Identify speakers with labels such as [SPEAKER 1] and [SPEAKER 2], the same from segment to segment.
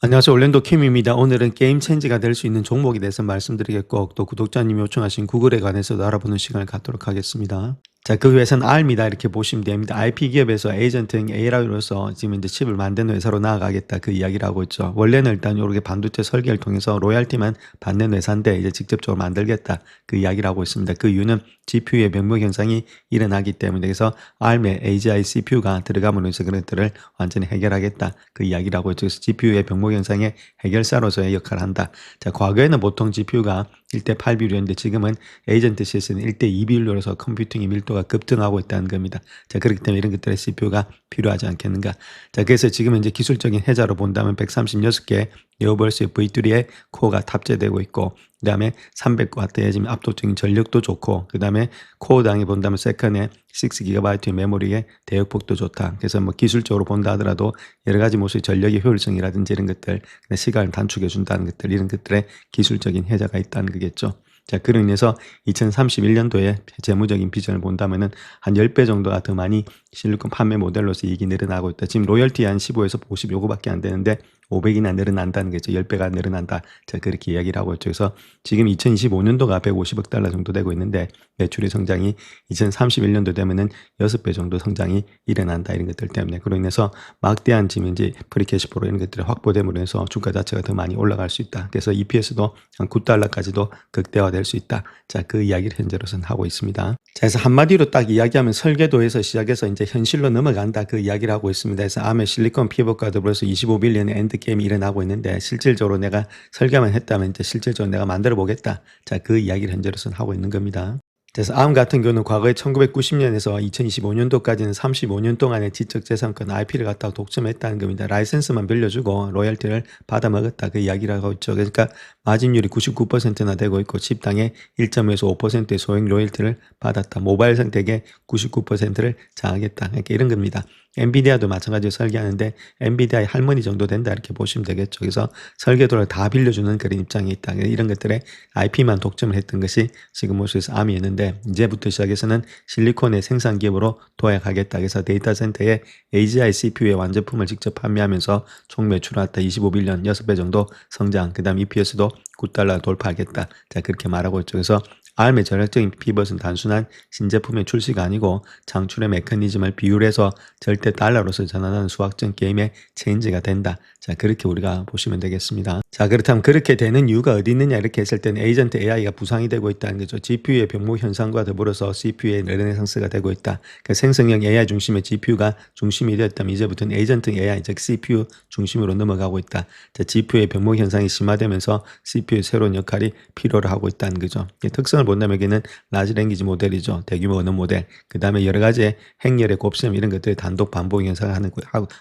[SPEAKER 1] 안녕하세요. 올랜도 킴입니다. 오늘은 게임 체인지가 될 수 있는 종목에 대해서 말씀드리겠고 또 구독자님이 요청하신 구글에 관해서도 알아보는 시간을 갖도록 하겠습니다. 자, 그 회사는 R입니다. 이렇게 보시면 됩니다. IP 기업에서 에이전트형 AI로서 지금 이제 칩을 만드는 회사로 나아가겠다 그 이야기를 하고 있죠. 원래는 일단 이렇게 반도체 설계를 통해서 로열티만 받는 회사인데 이제 직접적으로 만들겠다 그 이야기를 하고 있습니다. 그 이유는 GPU의 병목 현상이 일어나기 때문에 그래서 ARM의 AGI CPU가 들어감으로 해서 그런 것들을 완전히 해결하겠다 그 이야기를 하고 있죠. 그래서 GPU의 병목 현상의 해결사로서의 역할을 한다. 자, 과거에는 보통 GPU가 1대8 비율이었는데 지금은 에이전트 시스는 1대2 비율로서 컴퓨팅의 밀도가 급등하고 있다는 겁니다. 자, 그렇기 때문에 이런 것들의 CPU가 필요하지 않겠는가. 자, 그래서 지금 이제 기술적인 해자로 본다면 136개 네오버스 V3에 코어가 탑재되고 있고 그 다음에 300W의 지금 압도적인 전력도 좋고 그 다음에 코어당에 본다면 세컨에 6GB의 메모리에 대역폭도 좋다. 그래서 뭐 기술적으로 본다 하더라도 여러 가지 모습의 전력의 효율성이라든지 이런 것들 시간을 단축해 준다는 것들 이런 것들의 기술적인 혜자가 있다는 거겠죠. 자, 그로 인해서 2031년도에 재무적인 비전을 본다면은 한 10배 정도가 더 많이 실리콘 판매 모델로서 이익이 늘어나고 있다. 지금 로열티 한 15에서 50 요거밖에 안 되는데 500이나 늘어난다는 거죠. 10배가 늘어난다. 자, 그렇게 이야기를 하고 있죠. 그래서 지금 2025년도가 150억 달러 정도 되고 있는데 매출의 성장이 2031년도 되면은 6배 정도 성장이 일어난다. 이런 것들 때문에 그로 인해서 막대한 지금 이제 프리캐시프로 이런 것들이 확보됨으로 해서 주가 자체가 더 많이 올라갈 수 있다. 그래서 EPS도 한 9달러까지도 극대화될 수 있다. 자, 그 이야기를 현재로서는 하고 있습니다. 자, 그래서 한마디로 딱 이야기하면 설계도에서 시작해서 이제 현실로 넘어간다. 그 이야기를 하고 있습니다. 그래서 암의 실리콘 피벗과 더불어서 25빌리언의 엔드게임이 일어나고 있는데 실질적으로 내가 설계만 했다면 이제 실질적으로 내가 만들어 보겠다. 자, 그 이야기를 현재로서는 하고 있는 겁니다. 그래서 암 같은 경우는 과거에 1990년에서 2025년도까지는 35년 동안의 지적재산권 IP를 갖다가 독점했다는 겁니다. 라이센스만 빌려주고 로열티를 받아먹었다 그 이야기를 하고 있죠. 그러니까 마진율이 99%나 되고 있고 칩당의 1.5에서 5%의 소액 로열티를 받았다. 모바일 선택의 99%를 장악했다. 그러니까 이런 겁니다. 엔비디아도 마찬가지로 설계하는데 엔비디아의 할머니 정도 된다 이렇게 보시면 되겠죠. 그래서 설계도를 다 빌려주는 그런 입장이 있다. 이런 것들에 IP만 독점을 했던 것이 지금 모습에서 암이었는데 이제부터 시작해서는 실리콘의 생산 기업으로 도약하겠다. 그래서 데이터 센터에 AGI CPU의 완제품을 직접 판매하면서 총 매출하다 25빌리언 6배 정도 성장. 그다음 EPS도 9달러 돌파하겠다. 자, 그렇게 말하고 있죠. 그래서 ARM의 전략적인 피벗은 단순한 신제품의 출시가 아니고 창출의 메커니즘을 비율해서 절대 달러로서 전환하는 수학적 게임의 체인지가 된다. 자, 그렇게 우리가 보시면 되겠습니다. 자, 그렇다면 그렇게 되는 이유가 어디 있느냐 이렇게 했을 때는 에이전트 AI가 부상이 되고 있다는 거죠. GPU의 병목 현상과 더불어서 CPU의 르네상스가 되고 있다. 그러니까 생성형 AI 중심의 GPU가 중심이 되었다면 이제부터는 에이전트 AI 즉 CPU 중심으로 넘어가고 있다. 자, GPU의 병목 현상이 심화되면서 CPU의 새로운 역할이 필요로 하고 있다는 거죠. 특성을 본다면 여기는 라지 랭귀지 모델이죠. 대규모 언어 모델. 그 다음에 여러 가지 행렬의 곱셈 이런 것들이 단독 반복 현상을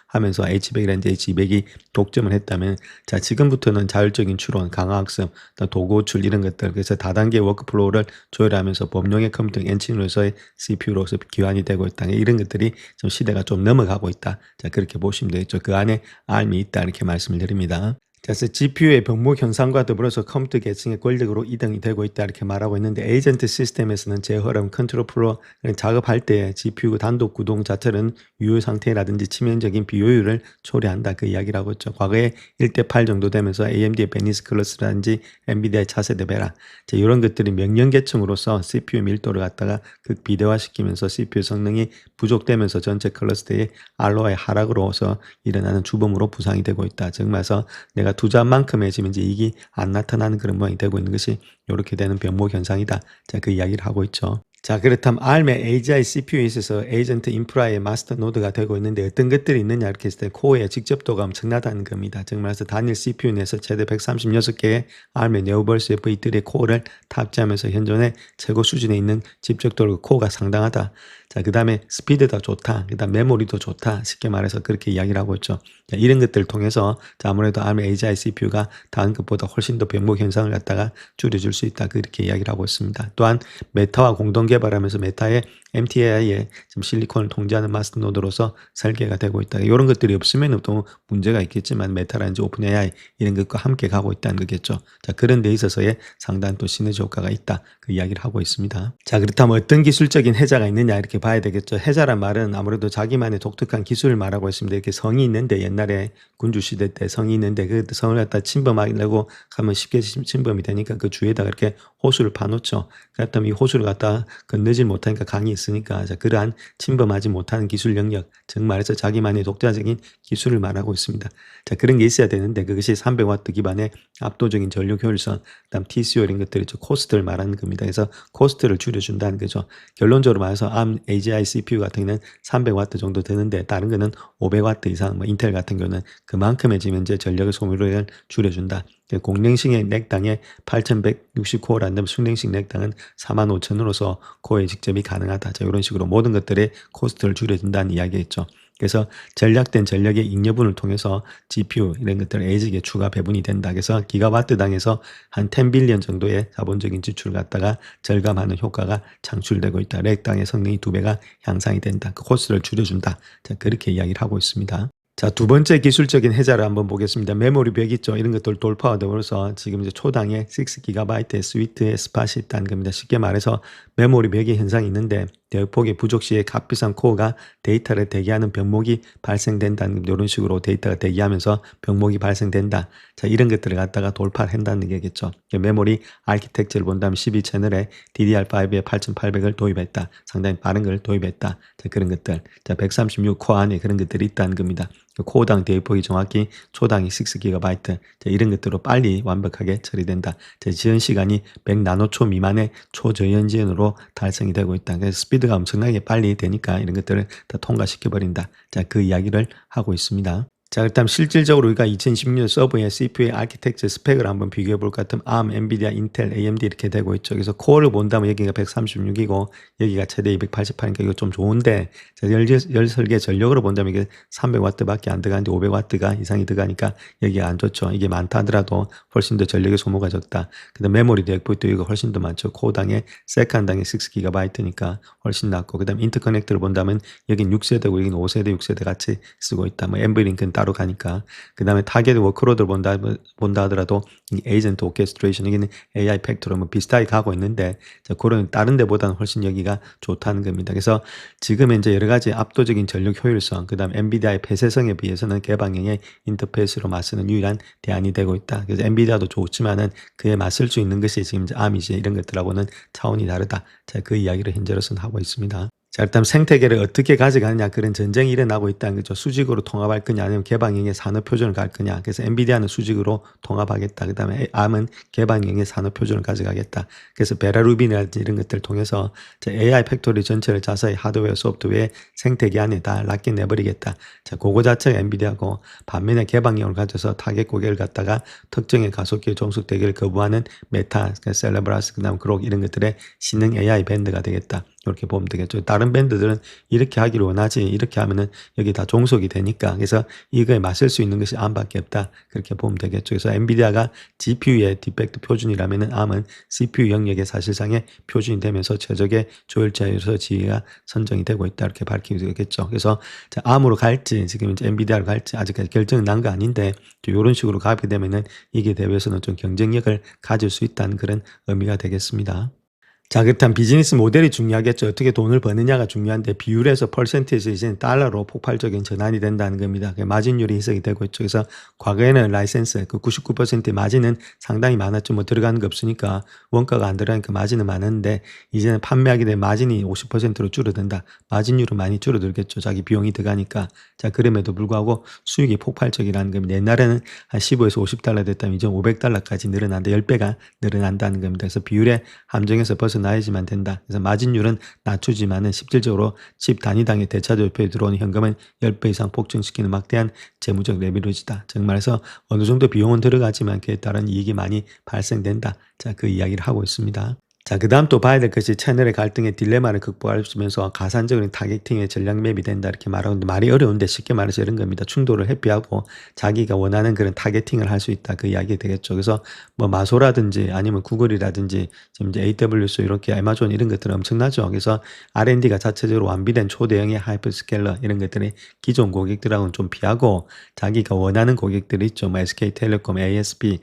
[SPEAKER 1] 하면서 H100이라든지 H200이 독점을 했다면 자, 지금부터는 자율적인 추론, 강화 학습, 도구호출 이런 것들 그래서 다단계 워크플로우를 조율하면서 범용의 컴퓨팅 엔진으로서의 CPU로서 기환이 되고 있다. 이런 것들이 좀 시대가 좀 넘어가고 있다. 자, 그렇게 보시면 되겠죠. 그 안에 ARM이 있다 이렇게 말씀을 드립니다. 그래서 GPU의 병목 현상과 더불어서 컴퓨터 계층의 권력으로 이동이 되고 있다 이렇게 말하고 있는데 에이전트 시스템에서는 제어름 컨트롤 플로 작업할 때 GPU 단독 구동 자체는 유효 상태라든지 치명적인 비효율을 초래한다 그 이야기를 하고 있죠. 과거에 1대8 정도 되면서 AMD의 베니스 클러스라든지 엔비디아의 차세대 베라 이런 것들이 명령 계층으로서 CPU 밀도를 갖다가 극비대화시키면서 CPU 성능이 부족되면서 전체 클러스터의 ROI 하락으로서 일어나는 주범으로 부상이 되고 있다. 즉 말해서 내가 투자한 만큼의 지금 이제 이익이 안 나타나는 그런 모양이 되고 있는 것이 이렇게 되는 변목 현상이다. 자, 그 이야기를 하고 있죠. 자, 그렇다면 ARM의 AGI CPU에 있어서 에이전트 인프라의 마스터 노드가 되고 있는데 어떤 것들이 있느냐 이렇게 했을 때 코어의 직접도가 엄청나다는 겁니다. 즉 말해서 단일 CPU 내에서 최대 136개의 ARM의 네오버스 V3의 코어를 탑재하면서 현존의 최고 수준에 있는 집적도로 코어가 상당하다. 자, 그 다음에 스피드도 좋다. 그 다음 메모리도 좋다. 쉽게 말해서 그렇게 이야기를 하고 있죠. 자, 이런 것들을 통해서 자, 아무래도 ARM AGI CPU가 다른 것보다 훨씬 더 변목 현상을 갖다가 줄여줄 수 있다. 그렇게 이야기를 하고 있습니다. 또한 메타와 공동 개발하면서 메타의 MTAI에 지금 실리콘을 통제하는 마스터 노드로서 설계가 되고 있다. 이런 것들이 없으면 또 문제가 있겠지만 메타라든지 오픈 AI 이런 것과 함께 가고 있다는 거겠죠. 자, 그런 데 있어서의 상당한 또 시너지 효과가 있다. 그 이야기를 하고 있습니다. 자, 그렇다면 어떤 기술적인 혜자가 있느냐 이렇게 봐야 되겠죠. 혜자란 말은 아무래도 자기만의 독특한 기술을 말하고 있습니다. 이렇게 성이 있는데 옛날에 군주시대 때 성이 있는데 그 성을 갖다 침범하려고 하면 쉽게 침범이 되니까 그 주위에다가 이렇게 호수를 파놓죠. 그렇다면 이 호수를 갖다 건너지 못하니까 강이 있으니까 자, 그러한 침범하지 못하는 기술 영역, 즉 말해서 자기만의 독자적인 기술을 말하고 있습니다. 자, 그런 게 있어야 되는데 그것이 300W 기반의 압도적인 전력 효율성, 그다음 TCO 이런 것들이 코스트를 말하는 겁니다. 그래서 코스트를 줄여준다는 거죠. 결론적으로 말해서 ARM AGI CPU 같은 경우는 300W 정도 되는데 다른 거는 500W 이상, 뭐 인텔 같은 경우는 그만큼의 지금 현재 전력의 소모를 줄여준다. 공랭식의 넥당에 8160코어라는 다음 순랭식 넥당은 45,000으로서 코어에 직접이 가능하다. 자, 이런 식으로 모든 것들의 코스트를 줄여준다는 이야기겠죠. 그래서 전략된 전력의 잉여분을 통해서 GPU 이런 것들 에이직에 추가 배분이 된다. 그래서 기가와트당에서 한 10빌리언 정도의 자본적인 지출을 갖다가 절감하는 효과가 창출되고 있다. 렉당의 성능이 2배가 향상이 된다. 그 코스트를 줄여준다. 자, 그렇게 이야기를 하고 있습니다. 자, 두 번째 기술적인 혜자를 한번 보겠습니다. 메모리 벽 있죠. 이런 것들 돌파와 더불어서 지금 이제 초당의 6GB의 스위트의 스팟이 있다는 겁니다. 쉽게 말해서 메모리 벽의 현상이 있는데 대역폭이 부족 시에 값비싼 코어가 데이터를 대기하는 병목이 발생된다는 이런 식으로 데이터가 대기하면서 병목이 발생된다. 자, 이런 것들을 갖다가 돌파를 한다는 얘기겠죠. 메모리 아키텍처를 본다면 12채널에 DDR5에 8800을 도입했다. 상당히 빠른 걸 도입했다. 자, 그런 것들. 자, 136코어 안에 그런 것들이 있다는 겁니다. 코어당 대역폭이 정확히 초당이 6GB. 자, 이런 것들로 빨리 완벽하게 처리된다. 자, 지연 시간이 100나노초 미만의 초저연 지연으로 달성이 되고 있다. 그래서 스피드가 엄청나게 빨리 되니까 이런 것들을 다 통과시켜버린다. 자, 그 이야기를 하고 있습니다. 자, 일단 실질적으로 우리가 2016년 서버의 CPU의 아키텍처 스펙을 한번 비교해 볼 것 같으면 ARM, 엔비디아, 인텔, AMD 이렇게 되고 있죠. 그래서 코어를 본다면 여기가 136이고 여기가 최대 288이니까 이거 좀 좋은데 열 설계 전력으로 본다면 이게 300W밖에 안 들어가는데 500W 이상이 들어가니까 여기가 안 좋죠. 이게 많다 하더라도 훨씬 더 전력의 소모가 적다. 그다음 메모리 대역폭도 이거 훨씬 더 많죠. 코어당에 세컨당에 6GB니까 훨씬 낮고 그다음 인터커넥터를 본다면 여긴 6세대고 여긴 5세대, 6세대 같이 쓰고 있다. 뭐 엠브링크는 따로 가니까. 그 다음에 타겟 워크로드를 본다 하더라도 에이전트 오케스트레이션 여기는 AI 팩토로 뭐 비슷하게 가고 있는데 자, 그런 다른 데보다는 훨씬 여기가 좋다는 겁니다. 그래서 지금 이제 여러 가지 압도적인 전력 효율성 그 다음 엔비디아의 폐쇄성에 비해서는 개방형의 인터페이스로 맞서는 유일한 대안이 되고 있다. 그래서 엔비디아도 좋지만은 그에 맞설 수 있는 것이 지금 이제 ARM이지 이런 것들하고는 차원이 다르다. 자, 그 이야기를 현재로서는 하고 있습니다. 자, 일단 생태계를 어떻게 가져가느냐 그런 전쟁이 일어나고 있다는 거죠. 수직으로 통합할 거냐 아니면 개방형의 산업 표준을 갈 거냐. 그래서 엔비디아는 수직으로 통합하겠다. 그 다음에 ARM은 개방형의 산업 표준을 가져가겠다. 그래서 베라루빈이라든지 이런 것들을 통해서 AI 팩토리 전체를 자사의 하드웨어, 소프트웨어 생태계 안에 다 락게 내버리겠다. 자, 그거 자체가 엔비디아고 반면에 개방형을 가져서 타겟 고객을 갖다가 특정의 가속기에 종속되기를 거부하는 메타, 셀레브라스, 그 다음 그록 이런 것들의 신흥 AI 밴드가 되겠다. 이렇게 보면 되겠죠. 다른 밴드들은 이렇게 하기를 원하지 이렇게 하면은 여기 다 종속이 되니까 그래서 이거에 맞설 수 있는 것이 ARM밖에 없다. 그렇게 보면 되겠죠. 그래서 엔비디아가 GPU의 디펙트 표준이라면은 ARM은 CPU 영역의 사실상의 표준이 되면서 최적의 조율자로서 지위가 선정이 되고 있다. 이렇게 밝히게 되겠죠. 그래서 ARM으로 갈지 지금 이제 엔비디아로 갈지 아직까지 결정은 난 거 아닌데 이런 식으로 가게 되면은 이게 대회에서는 좀 경쟁력을 가질 수 있다는 그런 의미가 되겠습니다. 자, 그렇다면 비즈니스 모델이 중요하겠죠. 어떻게 돈을 버느냐가 중요한데 비율에서 퍼센트에서 이제 달러로 폭발적인 전환이 된다는 겁니다. 마진율이 희석이 되고 있죠. 그래서 과거에는 라이센스 그 99%의 마진은 상당히 많았죠. 뭐 들어가는 거 없으니까 원가가 안 들어가니까 마진은 많은데 이제는 판매하게 된 마진이 50%로 줄어든다. 마진율은 많이 줄어들겠죠. 자기 비용이 들어가니까. 자, 그럼에도 불구하고 수익이 폭발적이라는 겁니다. 옛날에는 한 15에서 50달러 됐다면 이제 500달러까지 늘어난다. 10배가 늘어난다는 겁니다. 그래서 비율의 함정에서 벗어나야지만 된다. 그래서 마진율은 낮추지만은 실질적으로 칩 단위당의 대차조표에 들어오는 현금은 10배 이상 폭증시키는 막대한 재무적 레비리지다. 즉 말해서 어느 정도 비용은 들어가지만 그에 따른 이익이 많이 발생된다. 자, 그 이야기를 하고 있습니다. 자, 그다음 또 봐야 될 것이 채널의 갈등의 딜레마를 극복하면서 가산적인 타겟팅의 전략 맵이 된다 이렇게 말하는데 말이 어려운데 쉽게 말해서 이런 겁니다. 충돌을 회피하고 자기가 원하는 그런 타겟팅을 할 수 있다 그 이야기 되겠죠. 그래서 뭐 마소라든지 아니면 구글이라든지 지금 이제 AWS 이렇게 아마존 이런 것들은 엄청나죠. 그래서 R&D가 자체적으로 완비된 초대형의 하이퍼스케일러 이런 것들이 기존 고객들하고는 좀 피하고 자기가 원하는 고객들이 있죠. 뭐 SK텔레콤, ASP,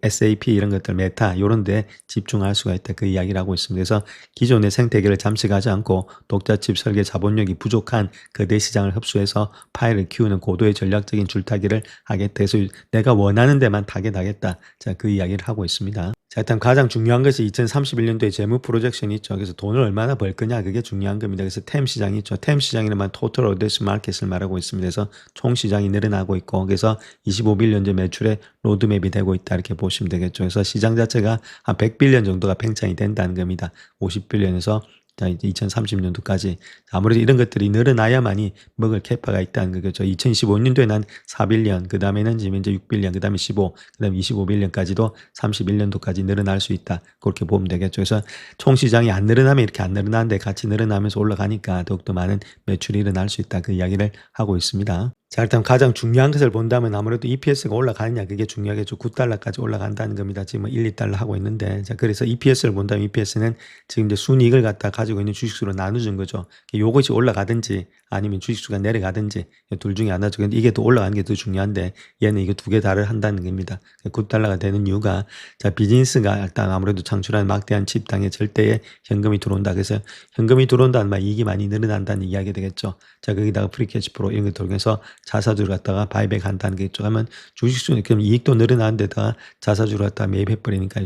[SPEAKER 1] SAP 이런 것들 메타 이런 데 집중할 수가 있다 그 이야기를 하고 있습니다. 그래서 기존의 생태계를 잠식하지 않고 독자칩 설계 자본력이 부족한 거대 시장을 흡수해서 파일을 키우는 고도의 전략적인 줄타기를 하겠다. 그래서 내가 원하는 데만 타겟하겠다. 자, 그 이야기를 하고 있습니다. 자, 일단 가장 중요한 것이 2031년도에 재무 프로젝션이 있죠. 그래서 돈을 얼마나 벌 거냐 그게 중요한 겁니다. 그래서 템 시장이 있죠. 템 시장이라면 토탈 어드레스 마켓을 말하고 있습니다. 그래서 총 시장이 늘어나고 있고 그래서 25빌리언 전 매출의 로드맵이 되고 있다 이렇게 보시면 되겠죠. 그래서 시장 자체가 한 100빌리언 정도가 팽창이 된다는 겁니다. 50빌리언에서 자, 이제 2030년도까지 아무래도 이런 것들이 늘어나야만이 먹을 캐파가 있다는 거죠. 2025년도에 난 4빌리언, 그 다음에는 지금 이제 6빌리언, 그 다음에 15, 그 다음에 25빌리언까지도 31년도까지 늘어날 수 있다. 그렇게 보면 되겠죠. 그래서 총 시장이 안 늘어나면 이렇게 안 늘어나는데 같이 늘어나면서 올라가니까 더욱더 많은 매출이 일어날 수 있다. 그 이야기를 하고 있습니다. 자, 일단 가장 중요한 것을 본다면 아무래도 EPS가 올라가느냐 그게 중요하겠죠. 9달러까지 올라간다는 겁니다. 지금 1, 2달러 하고 있는데 자, 그래서 EPS를 본다면 EPS는 지금 이제 순이익을 갖다 가지고 있는 주식수로 나눠준 거죠. 요것이 올라가든지 아니면 주식수가 내려가든지 둘 중에 하나죠. 근데 이게 더 올라가는 게 더 중요한데 얘는 이게 두 개 다를 한다는 겁니다. 9달러가 되는 이유가 자, 비즈니스가 일단 아무래도 창출하는 막대한 칩당에 절대의 현금이 들어온다. 그래서 현금이 들어온다는 말 이익이 많이 늘어난다는 이야기 되겠죠. 자, 거기다가 프리캐시 프로 이런 걸 통해서 자사주를 갖다가 바이백 한다는 게 있죠. 하면 주식수는 그럼 이익도 늘어나는 데다가 자사주를 갖다가 매입해버리니까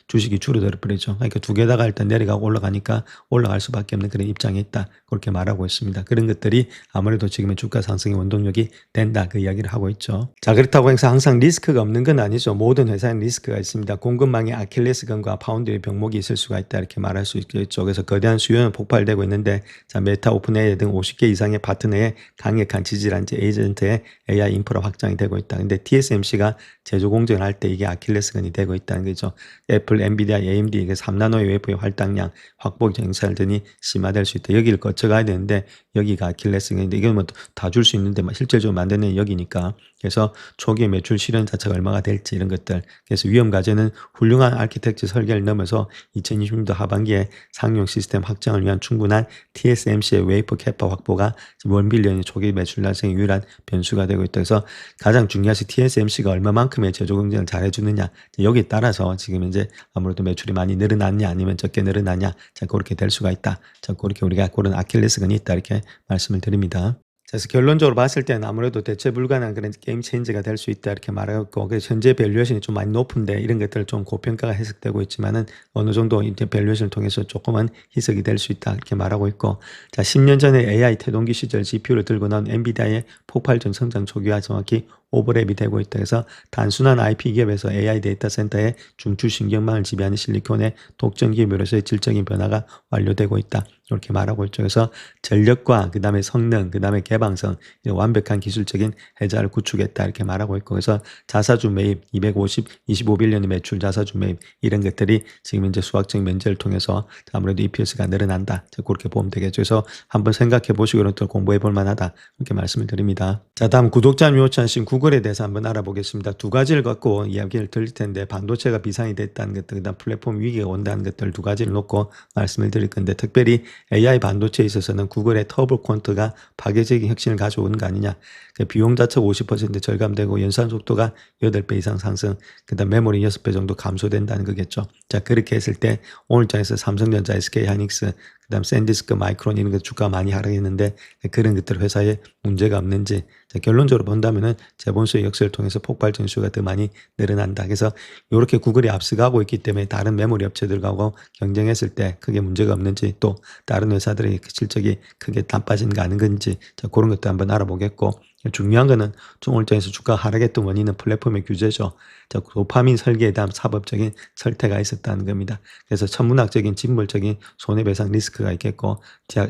[SPEAKER 1] 주식이 줄어들어 버리죠. 그러니까 두 개다가 일단 내려가고 올라가니까 올라갈 수밖에 없는 그런 입장에 있다. 그렇게 말하고 있습니다. 그런 것들이 아무래도 지금의 주가 상승의 원동력이 된다. 그 이야기를 하고 있죠. 자, 그렇다고 해서 항상 리스크가 없는 건 아니죠. 모든 회사에는 리스크가 있습니다. 공급망에 아킬레스건과 파운드의 병목이 있을 수가 있다. 이렇게 말할 수 있겠죠. 그래서 거대한 수요는 폭발되고 있는데 자, 메타, 오픈AI 등 50개 이상의 파트너의 강력한 지지란 에이전트의 AI 인프라 확장이 되고 있다. 근데 TSMC가 제조 공정을 할 때 이게 아킬레스건이 되고 있다는 거죠. 애플, 엔비디아, AMD 이게 3나노의 웨이퍼의 활당량 확보 경찰 등이 심화될 수 있다. 여기를 거쳐가야 되는데 여기가 아킬레스건인데 이건 뭐 다 줄 수 있는데 실질적으로 만드는 여기니까 그래서 초기에 매출 실현 자체가 얼마가 될지 이런 것들 그래서 위험 과제는 훌륭한 아키텍처 설계를 넘어서 2020년도 하반기에 상용 시스템 확장을 위한 충분한 TSMC의 웨이퍼 캐파 확보가 지금 1빌리언의 초기 매출 달성의 유일한 변수가 되고 있다. 그래서 가장 중요한 것이 TSMC가 얼마만큼의 제조 경쟁을 잘해주느냐 여기에 따라서 지금 이제 아무래도 매출이 많이 늘어났냐 아니면 적게 늘어났냐 자 그렇게 될 수가 있다. 자 그렇게 우리가 그런 아킬레스건이 있다 이렇게 말씀을 드립니다. 그래서 결론적으로 봤을 때는 아무래도 대체 불가능한 그런 게임 체인저가 될 수 있다 이렇게 말하고 그래서 현재 밸류에이션이 좀 많이 높은데 이런 것들 좀 고평가가 해석되고 있지만은 어느 정도 이제 밸류에이션을 통해서 조금은 희석이 될 수 있다 이렇게 말하고 있고 자 10년 전에 AI 태동기 시절 GPU를 들고 나온 엔비디아의 폭발적 성장 초기와 정확히 오버랩이 되고 있다. 그래서 단순한 IP 기업에서 AI 데이터 센터의 중추 신경망을 지배하는 실리콘의 독점 기업으로서의 질적인 변화가 완료되고 있다. 이렇게 말하고 있죠. 그래서 전력과 그 다음에 성능, 그 다음에 개방성, 완벽한 기술적인 해자를 구축했다. 이렇게 말하고 있고 그래서 자사주 매입 25빌리언의 매출 자사주 매입 이런 것들이 지금 이제 수학적 면제를 통해서 아무래도 EPS가 늘어난다. 그렇게 보면 되겠죠. 그래서 한번 생각해 보시고 또 공부해 볼 만하다. 이렇게 말씀을 드립니다. 자, 다음 구독자님 요청하신 구글에 대해서 한번 알아보겠습니다. 두 가지를 갖고 이야기를 드릴 텐데 반도체가 비상이 됐다는 것들, 그다음 플랫폼 위기가 온다는 것들 두 가지를 놓고 말씀을 드릴 건데 특별히 AI 반도체에 있어서는 구글의 터보 퀀트가 파괴적인 혁신을 가져오는 거 아니냐. 그 비용 자체가 50% 절감되고 연산 속도가 8배 이상 상승, 그다음 메모리 6배 정도 감소된다는 거겠죠. 자, 그렇게 했을 때 오늘 장에서 삼성전자, SK하이닉스, 그다음 샌디스크, 마이크론 이런 것 주가 많이 하락했는데 그런 것들 회사에 문제가 없는지 자, 결론적으로 본다면은 재본수의 역설을 통해서 폭발 전수가 더 많이 늘어난다. 그래서 이렇게 구글이 앞서가고 있기 때문에 다른 메모리 업체들하고 경쟁했을 때 크게 문제가 없는지 또 다른 회사들의 실적이 크게 나빠진 거 아닌 건지 자, 그런 것도 한번 알아보겠고 중요한 거는 중월장에서 주가 하락했던 원인은 플랫폼의 규제죠. 자, 도파민 설계에 대한 사법적인 설태가 있었다는 겁니다. 그래서 천문학적인 직물적인 손해배상 리스크가 있겠고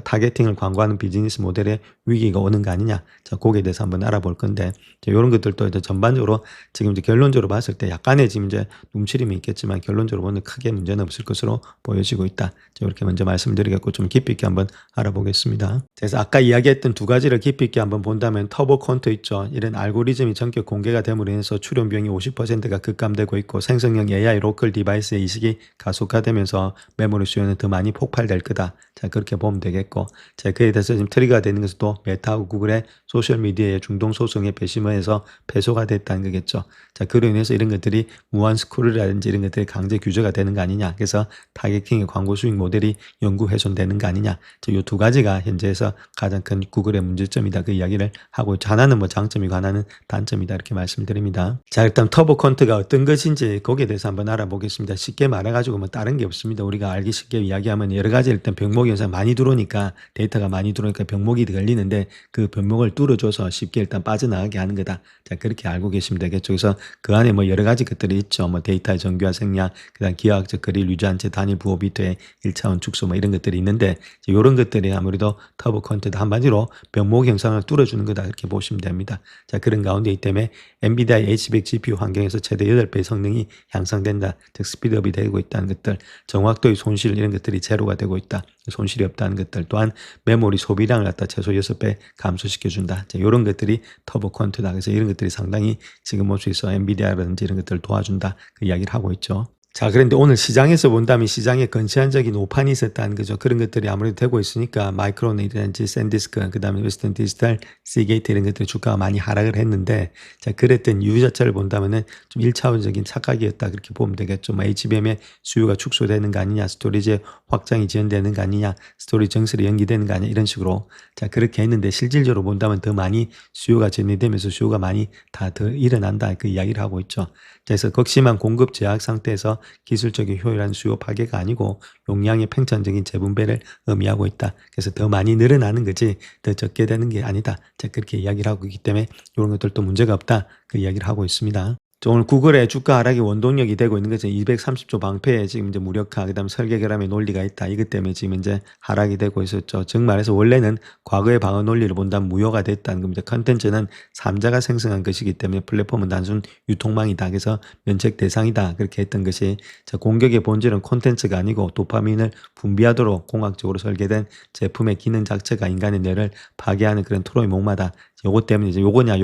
[SPEAKER 1] 타겟팅을 광고하는 비즈니스 모델의 위기가 오는 거 아니냐. 자, 거기에 대해서 한번 알아볼 건데, 자, 이런 것들도 이제 전반적으로 지금 이제 결론적으로 봤을 때 약간의 지금 이제 움츠림이 있겠지만 결론적으로 보면 크게 문제는 없을 것으로 보여지고 있다. 자, 이렇게 먼저 말씀드리겠고 좀 깊이 있게 한번 알아보겠습니다. 그래서 아까 이야기했던 두 가지를 깊이 있게 한번 본다면 터보 콘트 있죠. 이런 알고리즘이 전격 공개가 됨으로 인해서 출연 비용이 50%가 급감되고 있고 생성형 AI 로컬 디바이스의 이식이 가속화되면서 메모리 수요는 더 많이 폭발될 거다. 자, 그렇게 보면 되겠고, 자, 그에 대해서 지금 트리거가 되는 것은 또 메타하고 구글의 소셜미디어의 중동 소송에 배심해서 패소가 됐다는 거겠죠. 자, 그로 인해서 이런 것들이 무한 스크롤이라든지 이런 것들이 강제 규제가 되는 거 아니냐. 그래서 타겟팅의 광고 수익 모델이 영구 훼손되는 거 아니냐. 자, 요 두 가지가 현재에서 가장 큰 구글의 문제점이다. 그 이야기를 하고 있죠. 하나는 뭐 장점이고 하나는 단점이다. 이렇게 말씀드립니다. 자, 일단 터보 콘트가 어떤 것인지 거기에 대해서 한번 알아보겠습니다. 쉽게 말해가지고 뭐 다른 게 없습니다. 우리가 알기 쉽게 이야기하면 여러 가지 일단 병목이 영상 많이 들어오니까 데이터가 많이 들어오니까 병목이 걸리는데 그 병목을 뚫어줘서 쉽게 일단 빠져나가게 하는 거다. 자, 그렇게 알고 계시면 되겠죠. 그래서 그 안에 뭐 여러 가지 것들이 있죠. 뭐 데이터의 정교화 생략, 그다음 기하학적 거리를 유지한 채 단일 부호 비트의 1차원 축소 뭐 이런 것들이 있는데 이런 것들이 아무래도 터보 콘트도 한마디로 병목 형상을 뚫어주는 거다. 이렇게 보시면 됩니다. 자, 그런 가운데 이 때문에 엔비디아의 H100 GPU 환경에서 최대 8배 성능이 향상된다. 즉 스피드업이 되고 있다는 것들, 정확도의 손실 이런 것들이 제로가 되고 있다. 손실이 없다는 것들, 또한 메모리 소비량을 갖다 최소 6배 감소시켜준다. 자, 이런 것들이 터보 콘트다. 그래서 이런 것들이 상당히 지금 볼 수 있어 엔비디아라든지 이런 것들을 도와준다. 그 이야기를 하고 있죠. 자, 그런데 오늘 시장에서 본다면 시장에 건치한적인 오판이 있었다는 거죠. 그런 것들이 아무래도 되고 있으니까 마이크론이라든지 샌디스크, 그 다음에 웨스턴 디지털, 시게이트 이런 것들이 주가가 많이 하락을 했는데, 자, 그랬던 이유 자체를 본다면은 좀 1차원적인 착각이었다. 그렇게 보면 되겠죠. 뭐 HBM의 수요가 축소되는 거 아니냐, 스토리지의 확장이 지연되는 거 아니냐, 스토리지 증설이 연기되는 거 아니냐, 이런 식으로. 자, 그렇게 했는데 실질적으로 본다면 더 많이 수요가 전이되면서 수요가 많이 다 더 일어난다. 그 이야기를 하고 있죠. 그래서 극심한 공급 제약 상태에서 기술적인 효율한 수요 파괴가 아니고 용량의 팽창적인 재분배를 의미하고 있다. 그래서 더 많이 늘어나는 거지 더 적게 되는 게 아니다. 자, 그렇게 이야기를 하고 있기 때문에 이런 것들도 문제가 없다. 그 이야기를 하고 있습니다. 오늘 구글의 주가 하락이 원동력이 되고 있는 것은 230조 방패에 지금 이제 무력화, 그다음 설계 결함의 논리가 있다. 이것 때문에 지금 이제 하락이 되고 있었죠. 즉 말해서 원래는 과거의 방어 논리를 본다면 무효가 됐다는 겁니다. 컨텐츠는 3자가 생성한 것이기 때문에 플랫폼은 단순 유통망이다. 그래서 면책 대상이다. 그렇게 했던 것이, 자, 공격의 본질은 콘텐츠가 아니고 도파민을 분비하도록 공학적으로 설계된 제품의 기능 자체가 인간의 뇌를 파괴하는 그런 토로의 목마다. 요것 때문에 이제 요거냐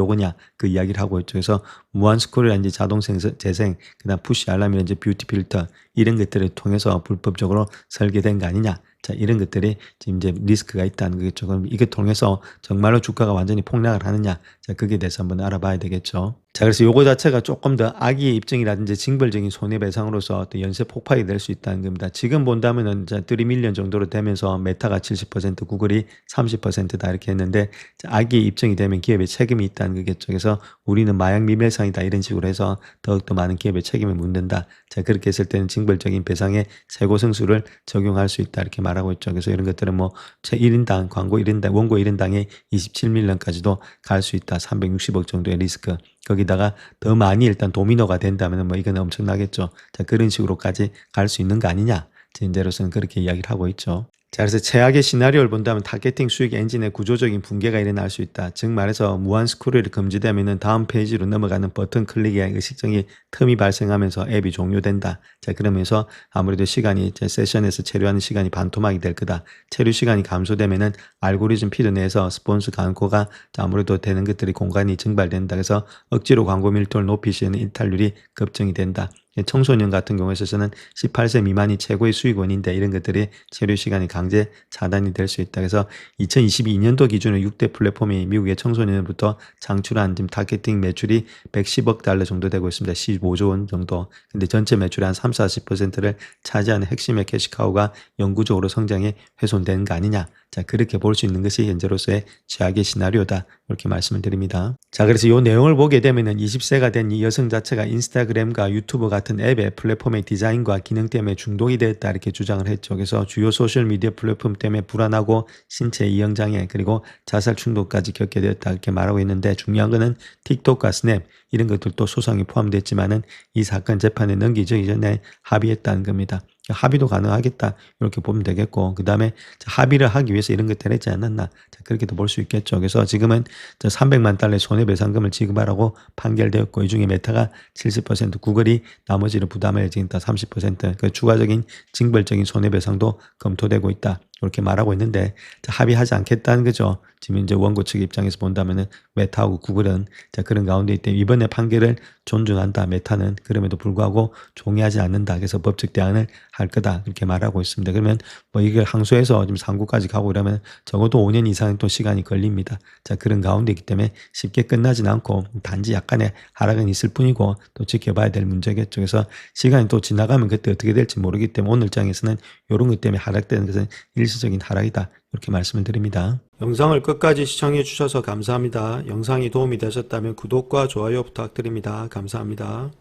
[SPEAKER 1] 그 이야기를 하고 있죠. 그래서 무한 스크롤이라든지 자동 재생, 그다음 푸시 알람이라든지 뷰티 필터 이런 것들을 통해서 불법적으로 설계된 거 아니냐. 자, 이런 것들이 지금 이제 리스크가 있다는 거겠죠. 그럼 이걸 통해서 정말로 주가가 완전히 폭락을 하느냐. 자, 거기에 대해서 한번 알아봐야 되겠죠. 자, 그래서 요거 자체가 조금 더 악의의 입증이라든지 징벌적인 손해배상으로서 어떤 연쇄 폭발이 될 수 있다는 겁니다. 지금 본다면은 3밀리언 정도로 되면서 메타가 70%, 구글이 30%다 이렇게 했는데, 자, 악의의 입증이 되면 기업의 책임이 있다는 거겠죠. 그래서 우리는 마약 미멸상이다 이런 식으로 해서 더욱더 많은 기업의 책임을 묻는다. 자, 그렇게 했을 때는 징벌적인 배상의 최고승수를 적용할 수 있다 이렇게 말하고 있죠. 그래서 이런 것들은 뭐 제 1인당 광고 1인당 원고 1인당에 27밀리언까지도 갈 수 있다. 360억 정도의 리스크. 거기다가 더 많이 일단 도미노가 된다면 뭐 이건 엄청나겠죠. 자, 그런 식으로까지 갈 수 있는 거 아니냐. 현재로서는 그렇게 이야기를 하고 있죠. 자, 그래서 최악의 시나리오를 본다면 타겟팅 수익 엔진의 구조적인 붕괴가 일어날 수 있다. 즉 말해서 무한 스크롤이 금지되면은 다음 페이지로 넘어가는 버튼 클릭에 의식적인 틈이 발생하면서 앱이 종료된다. 자, 그러면서 아무래도 시간이 세션에서 체류하는 시간이 반토막이 될 거다. 체류 시간이 감소되면은 알고리즘 피드 내에서 스폰서 광고가 아무래도 되는 것들이 공간이 증발된다. 그래서 억지로 광고 밀도를 높이시는 이탈률이 급증이 된다. 청소년 같은 경우에 있어서는 18세 미만이 최고의 수익원인데 이런 것들이 체류 시간이 강제 차단이 될 수 있다. 그래서 2022년도 기준으로 6대 플랫폼이 미국의 청소년부터 창출한 지금 타겟팅 매출이 110억 달러 정도 되고 있습니다. 15조 원 정도. 근데 전체 매출의 한 30-40%를 차지하는 핵심의 캐시카우가 영구적으로 성장에 훼손되는 거 아니냐. 자, 그렇게 볼 수 있는 것이 현재로서의 최악의 시나리오다. 이렇게 말씀을 드립니다. 자, 그래서 이 내용을 보게 되면은 20세가 된 이 여성 자체가 인스타그램과 유튜브 같은 앱의 플랫폼의 디자인과 기능 때문에 중독이 됐다. 이렇게 주장을 했죠. 그래서 주요 소셜미디어 플랫폼 때문에 불안하고 신체 이형장애 그리고 자살 충동까지 겪게 되었다. 이렇게 말하고 있는데 중요한 거는 틱톡과 스냅 이런 것들도 소송이 포함됐지만은 이 사건 재판에 넘기기 전에 합의했다는 겁니다. 합의도 가능하겠다 이렇게 보면 되겠고, 그 다음에 합의를 하기 위해서 이런 것들 했지 않았나, 자, 그렇게도 볼 수 있겠죠. 그래서 지금은 저 300만 달러의 손해배상금을 지급하라고 판결되었고, 이 중에 메타가 70%, 구글이 나머지를 부담해야 지금다 30%, 그 추가적인 징벌적인 손해배상도 검토되고 있다 이렇게 말하고 있는데, 자, 합의하지 않겠다는 거죠. 지금 이제 원고 측 입장에서 본다면은 메타하고 구글은 자, 그런 가운데 있기 때문에 이번에 판결을 존중한다. 메타는 그럼에도 불구하고 종의하지 않는다. 그래서 법적 대안을 할 거다. 그렇게 말하고 있습니다. 그러면 뭐 이걸 항소해서 지금 상고까지 가고 이러면 적어도 5년 이상은 또 시간이 걸립니다. 자, 그런 가운데 있기 때문에 쉽게 끝나진 않고 단지 약간의 하락은 있을 뿐이고 또 지켜봐야 될 문제겠죠. 그래서 시간이 또 지나가면 그때 어떻게 될지 모르기 때문에 오늘 장에서는 이런 것 때문에 하락되는 것은 일시적인 하락이다. 이렇게 말씀을 드립니다. 영상을 끝까지 시청해 주셔서 감사합니다. 영상이 도움이 되셨다면 구독과 좋아요 부탁드립니다. 감사합니다.